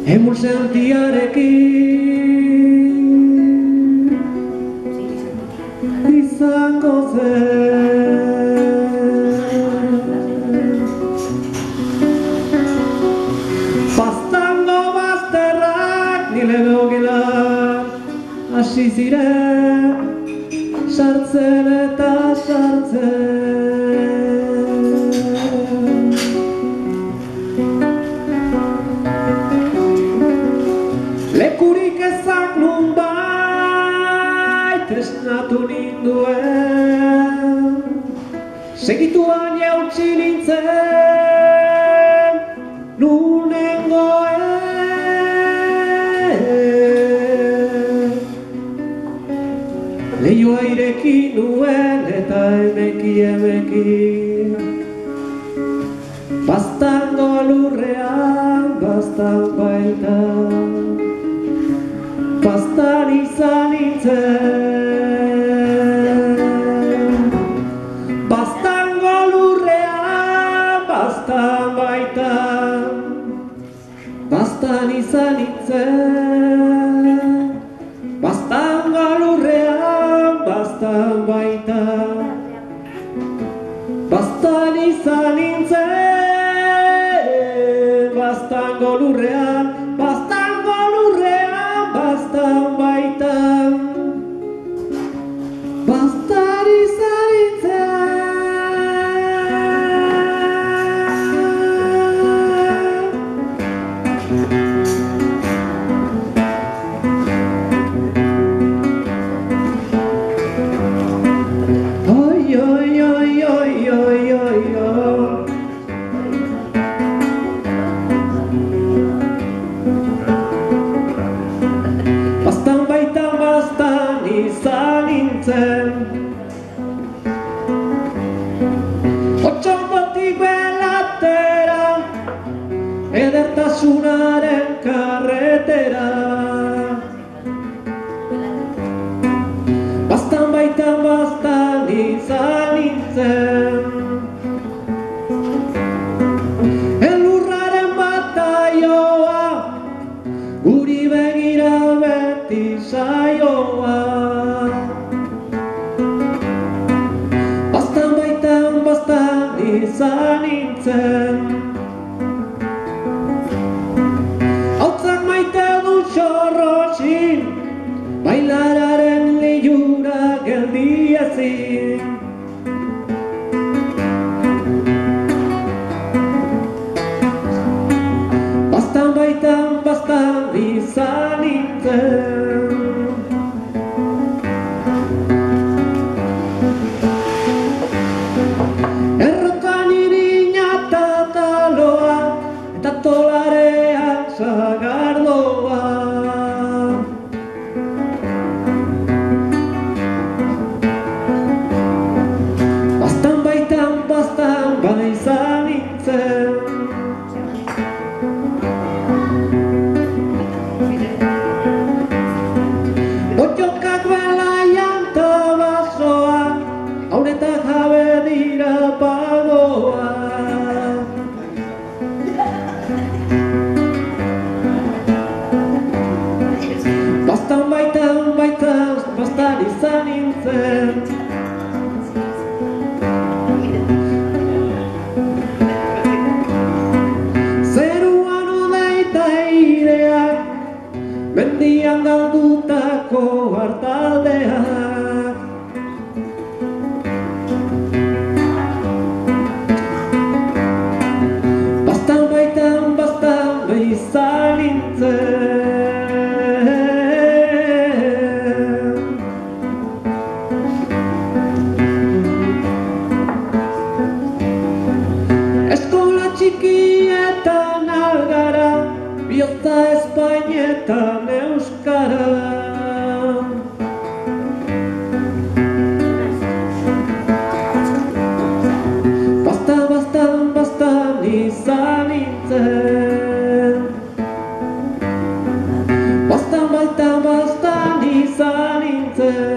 Emulsentiarekin izango zen Baztango bazterrak nire behogelan hasi ziren sartzen eta sartzen Lekurik ezak nunbait esnatu ninduen Segituan jautsi nintzen nunengoen Leioa ireki nuen eta emeki Baztango lurrean baztan baita Baztan izan nintzen Baztango lurrean baztan baita Baztan izan nintzen Baztango lurrean baztan baita Baztan izan nintzen Baztango lurrean Baztan baita Baztan izan nintzen Oi, oi, oi, oi, oi, oi, oi Baztan baitan baztan izan nintzen Otxondotik belatera Edertasunaren karretera Baztan baitan baztan izan nintzen Elurraren bataioa Guri begira beti saioa Baztan baitan baztan izan nintzen Hautzak maite du xorrosin Bailararen liura geldi ezin Baztan baitan baztan izan nintzen Errokan irina eta taloa Eta tolarean sagardoa Baztan baitan baztan izan nintzen Otxokak belaian tabasoa Haunetak jabe dira pagoa Baztan baitan baztan izan nintzen Zeruan odeita eireak Mendian galdutako hartaldeak Baztan baitan baztan izan nintzen Eskola txikietan algara Bihotza Espainietan euskara Baztan izan nintzen Baztan baitan baztan izan nintzen